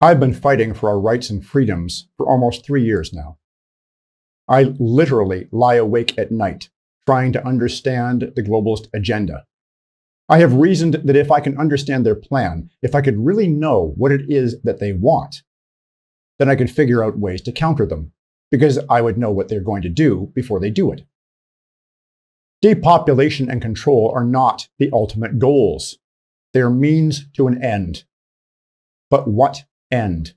I've been fighting for our rights and freedoms for almost 3 years now. I literally lie awake at night trying to understand the globalist agenda. I have reasoned that if I can understand their plan, if I could really know what it is that they want, then I could figure out ways to counter them, because I would know what they're going to do before they do it. Depopulation and control are not the ultimate goals. They are means to an end. But what end?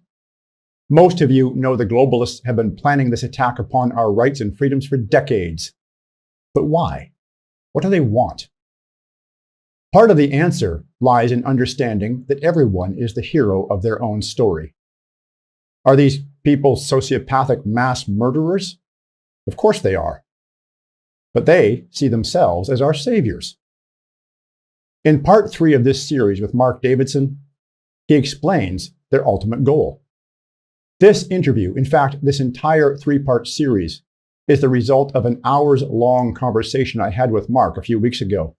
Most of you know the globalists have been planning this attack upon our rights and freedoms for decades. But why? What do they want? Part of the answer lies in understanding that everyone is the hero of their own story. Are these people sociopathic mass murderers? Of course they are. But they see themselves as our saviors. In part 3 of this series with Mark Davidson, he explains their ultimate goal. This interview, in fact, this entire 3-part series, is the result of an hours-long conversation I had with Mark a few weeks ago.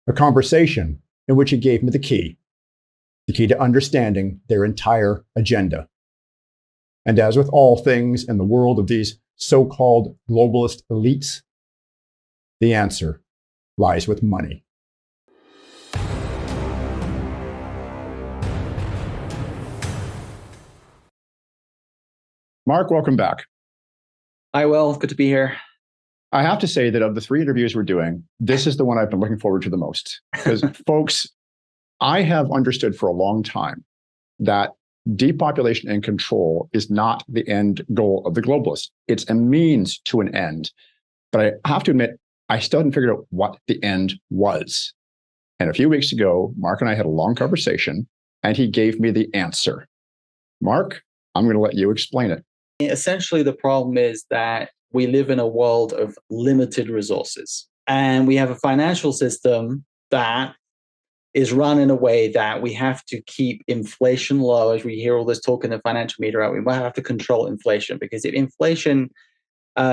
A conversation in which he gave me the key to understanding their entire agenda. And as with all things in the world of these so-called globalist elites, the answer lies with money. Mark, welcome back. Hi, Will. Good to be here. I have to say that of the 3 interviews we're doing, this is the one I've been looking forward to the most. Because, folks, I have understood for a long time that depopulation and control is not the end goal of the globalists. It's a means to an end. But I have to admit, I still hadn't figured out what the end was. And a few weeks ago, Mark and I had a long conversation, and he gave me the answer. Mark, I'm going to let you explain it. Essentially, the problem is that we live in a world of limited resources. And we have a financial system that is run in a way that we have to keep inflation low. As we hear all this talk in the financial media, we might have to control inflation, because if inflation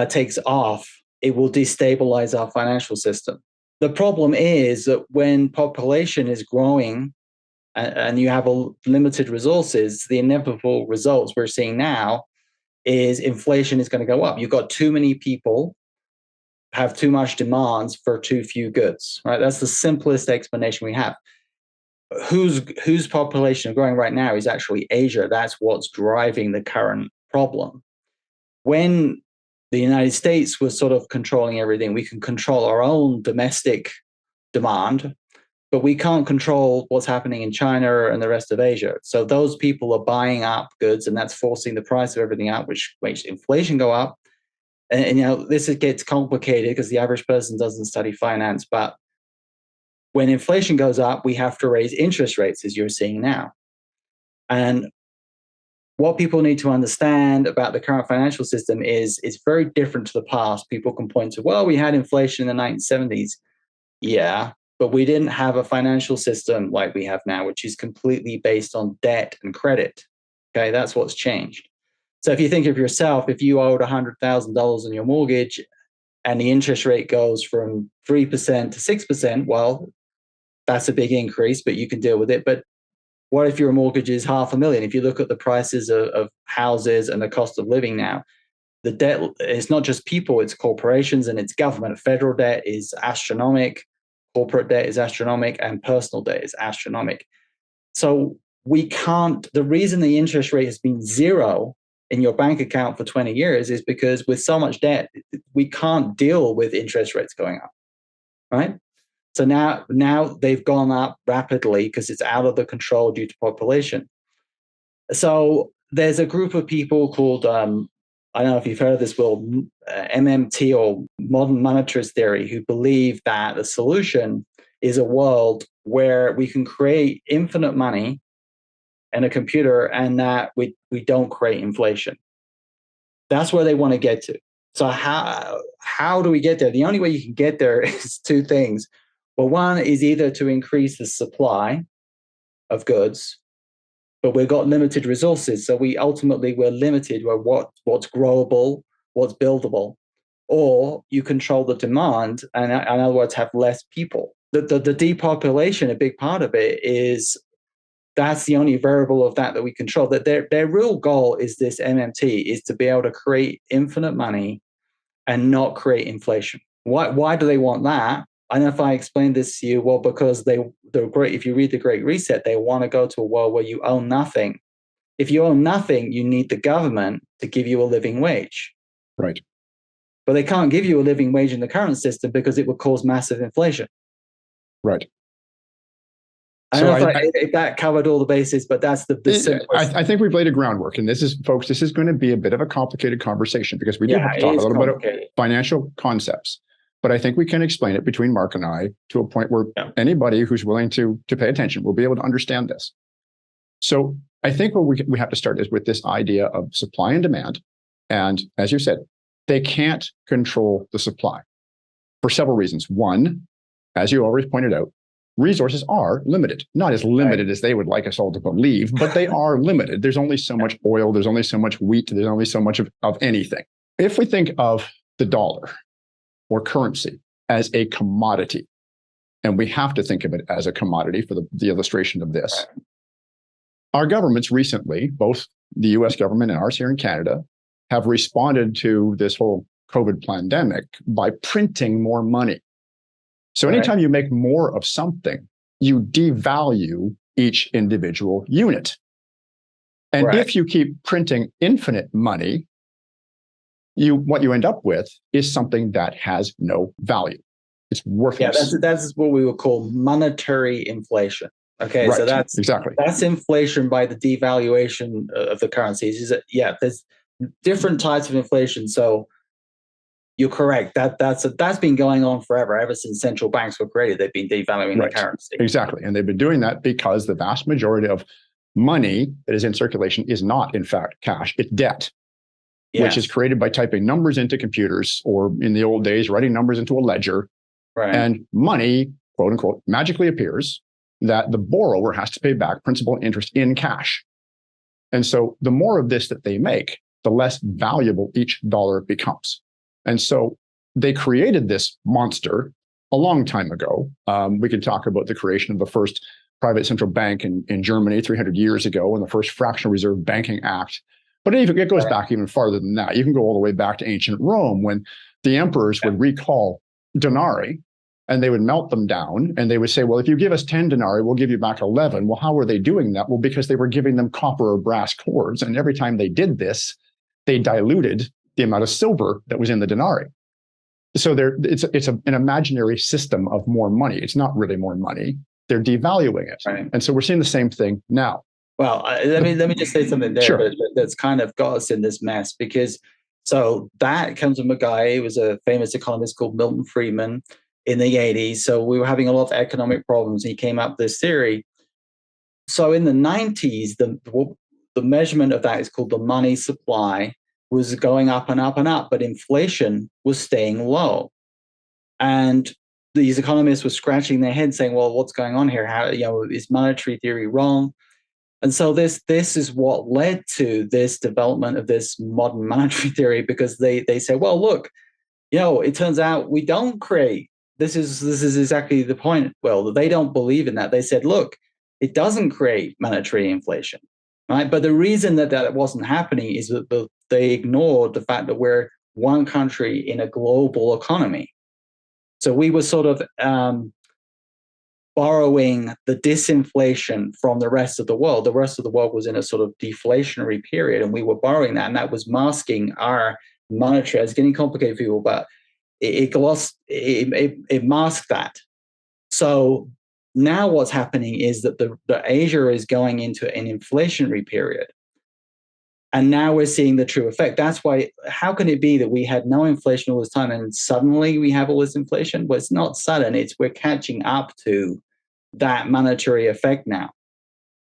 takes off, it will destabilize our financial system. The problem is that when population is growing and you have limited resources, the inevitable results we're seeing now is inflation is going to go up. You've got too many people have too much demands for too few goods, right? That's the simplest explanation we have. Whose population growing right now is actually Asia. That's what's driving the current problem. When the United States was sort of controlling everything, we can control our own domestic demand, but we can't control what's happening in China and the rest of Asia. So those people are buying up goods, and that's forcing the price of everything up, which makes inflation go up. And this gets complicated because the average person doesn't study finance. But when inflation goes up, we have to raise interest rates, as you're seeing now. And what people need to understand about the current financial system is it's very different to the past. People can point to, well, we had inflation in the 1970s. Yeah, but we didn't have a financial system like we have now, which is completely based on debt and credit. Okay, that's what's changed. So if you think of yourself, if you owed $100,000 on your mortgage and the interest rate goes from 3% to 6%, well, that's a big increase, but you can deal with it. But what if your mortgage is $500,000? If you look at the prices of houses and the cost of living now, the debt is not just people, it's corporations and it's government. Federal debt is astronomical, corporate debt is astronomical, and personal debt is astronomical. So the reason the interest rate has been zero in your bank account for 20 years is because with so much debt, we can't deal with interest rates going up, right? So now they've gone up rapidly because it's out of the control due to population. So there's a group of people called, I don't know if you've heard of this, Will, MMT, or modern monetarist theory, who believe that the solution is a world where we can create infinite money in a computer and that we don't create inflation. That's where they want to get to. So how do we get there? The only way you can get there is 2 things. Well, one is either to increase the supply of goods, but we've got limited resources. So we're limited by what's growable, what's buildable, or you control the demand and in other words, have less people. The depopulation, a big part of it is that's the only variable of that we control. That their real goal is this MMT, is to be able to create infinite money and not create inflation. Why do they want that? I don't know if I explained this to you. Well, because they're great. If you read the Great Reset, they want to go to a world where you own nothing. If you own nothing, you need the government to give you a living wage. Right. But they can't give you a living wage in the current system because it would cause massive inflation. Right. I don't know if that covered all the bases, but that's the simplest. I think we've laid a groundwork, and this is, folks, this is going to be a bit of a complicated conversation because we do have to talk a little bit about financial concepts. But I think we can explain it between Mark and I to a point where anybody who's willing to pay attention will be able to understand this. So I think where we have to start is with this idea of supply and demand. And as you said, they can't control the supply for several reasons. One, as you already pointed out, resources are limited, not as limited as they would like us all to believe, but they are limited. There's only so much oil, there's only so much wheat, there's only so much of anything. If we think of the dollar or currency as a commodity, and we have to think of it as a commodity for the illustration of this, our governments recently, both the US government and ours here in Canada, have responded to this whole COVID pandemic by printing more money. So anytime you make more of something, you devalue each individual unit. And if you keep printing infinite money, what you end up with is something that has no value. It's worthless. Yeah, that's what we would call monetary inflation. Okay, so that's inflation by the devaluation of the currencies. There's different types of inflation. So you're correct. That's been going on forever. Ever since central banks were created, they've been devaluing the currency. Exactly, and they've been doing that because the vast majority of money that is in circulation is not, in fact, cash. It's debt. Which is created by typing numbers into computers, or in the old days, writing numbers into a ledger. And money, quote unquote, magically appears that the borrower has to pay back principal and interest in cash. And so the more of this that they make, the less valuable each dollar becomes. And so they created this monster a long time ago. We can talk about the creation of the first private central bank in Germany 300 years ago, and the first fractional reserve banking act. But it goes back even farther than that. You can go all the way back to ancient Rome, when the emperors would recall denarii and they would melt them down, and they would say, well, if you give us 10 denarii, we'll give you back 11. Well, how were they doing that? Well, because they were giving them copper or brass cores. And every time they did this, they diluted the amount of silver that was in the denarii. So it's an imaginary system of more money. It's not really more money. They're devaluing it. And so we're seeing the same thing now. Well, let me just say something there that's kind of got us in this mess, because so that comes from a guy who was a famous economist called Milton Friedman in the 80s. So we were having a lot of economic problems. And he came up with this theory. So in the 90s, the measurement of that is called the money supply, was going up and up and up, but inflation was staying low. And these economists were scratching their heads saying, well, what's going on here? How, is monetary theory wrong? And so this is what led to this development of this modern monetary theory, because they say, well, look, it turns out we don't create. This is exactly the point. Well, they don't believe in that. They said, look, it doesn't create monetary inflation, right? But the reason that wasn't happening is that they ignored the fact that we're one country in a global economy. So we were sort of borrowing the disinflation from the rest of the world. The rest of the world was in a sort of deflationary period, and we were borrowing that, and that was masking our monetary. It's getting complicated for people, but it masked that. So now what's happening is that the Asia is going into an inflationary period, and now we're seeing the true effect. That's why, how can it be that we had no inflation all this time and suddenly we have all this inflation? Well, it's not sudden. We're catching up to that monetary effect now.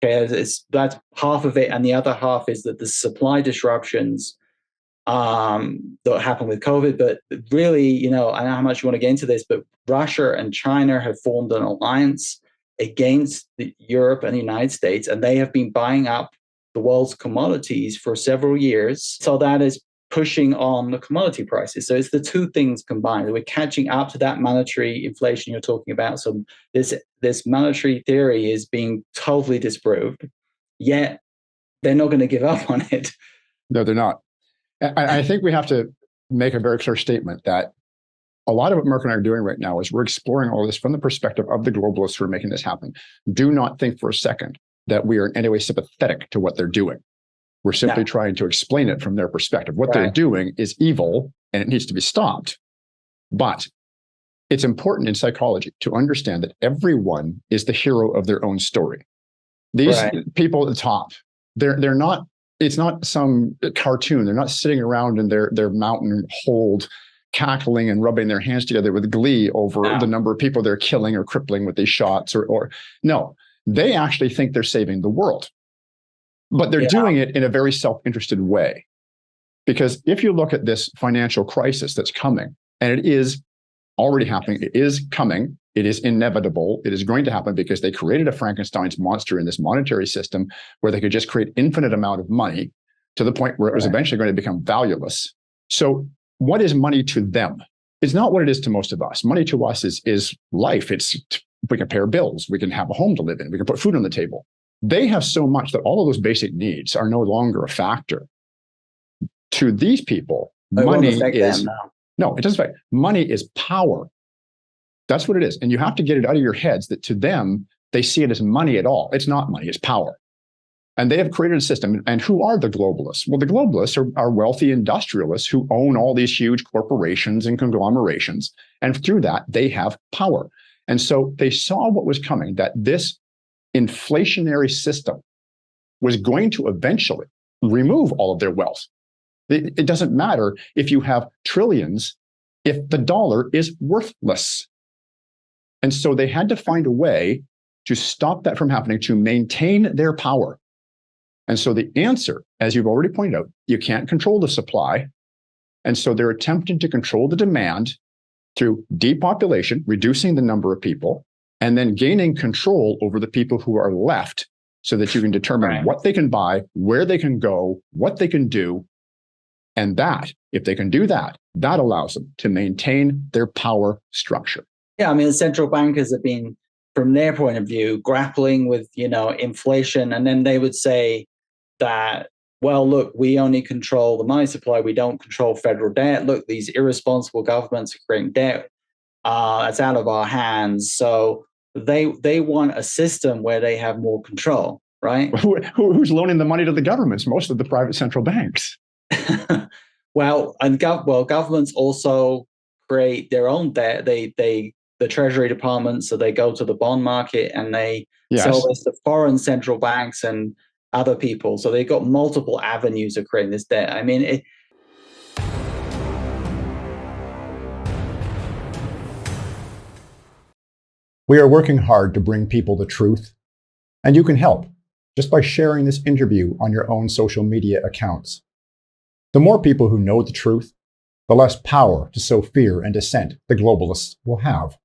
Okay, that's half of it, and the other half is that the supply disruptions that happened with COVID. But really, I don't know how much you want to get into this, but Russia and China have formed an alliance against Europe and the United States, and they have been buying up the world's commodities for several years. So that is pushing on the commodity prices. So it's the two things combined. We're catching up to that monetary inflation you're talking about. So this monetary theory is being totally disproved, yet they're not going to give up on it. No, they're not. I think we have to make a very clear statement that a lot of what Mark and I are doing right now is we're exploring all this from the perspective of the globalists who are making this happen. Do not think for a second that we are in any way sympathetic to what they're doing. We're simply trying to explain it from their perspective. What they're doing is evil and it needs to be stopped. But it's important in psychology to understand that everyone is the hero of their own story. These people at the top, they're not, it's not some cartoon. They're not sitting around in their mountain hold, cackling and rubbing their hands together with glee over the number of people they're killing or crippling with these shots or no, they actually think they're saving the world. But they're doing it in a very self-interested way. Because if you look at this financial crisis that's coming, and it is already happening, it is coming, it is inevitable, it is going to happen because they created a Frankenstein's monster in this monetary system where they could just create infinite amount of money to the point where it was eventually going to become valueless. So what is money to them? It's not what it is to most of us. Money to us is life. We can pay our bills, we can have a home to live in, we can put food on the table. They have so much that all of those basic needs are no longer a factor. To these people, money is no, it doesn't affect. Money is power. That's what it is. And you have to get it out of your heads that to them, they see it as money at all. It's not money, it's power. And they have created a system. And who are the globalists? Well, the globalists are wealthy industrialists who own all these huge corporations and conglomerations. And through that, they have power. And so they saw what was coming, that this inflationary system was going to eventually remove all of their wealth. It doesn't matter if you have trillions, if the dollar is worthless. And so they had to find a way to stop that from happening, to maintain their power. And so the answer, as you've already pointed out, you can't control the supply. And so they're attempting to control the demand through depopulation, reducing the number of people, and then gaining control over the people who are left so that you can determine what they can buy, where they can go, what they can do. And that, if they can do that, that allows them to maintain their power structure. Yeah, I mean, the central bankers have been, from their point of view, grappling with, inflation. And then they would say that, well, look, we only control the money supply. We don't control federal debt. Look, these irresponsible governments are creating debt. That's out of our hands. So they want a system where they have more control, right? Who's loaning the money to the governments? Most of the private central banks. Governments also create their own debt. The Treasury Department, so they go to the bond market and they sell this to foreign central banks and other people. So they've got multiple avenues of creating this debt. I mean, we are working hard to bring people the truth, and you can help just by sharing this interview on your own social media accounts. The more people who know the truth, the less power to sow fear and dissent the globalists will have.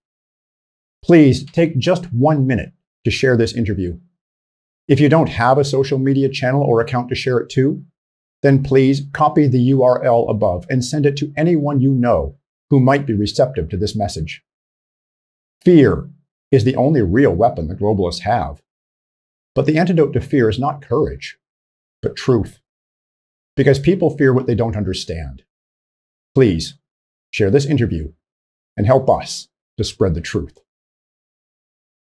Please take just 1 minute to share this interview. If you don't have a social media channel or account to share it to, then please copy the URL above and send it to anyone you know who might be receptive to this message. Fear is the only real weapon the globalists have. But the antidote to fear is not courage, but truth. Because people fear what they don't understand. Please share this interview and help us to spread the truth.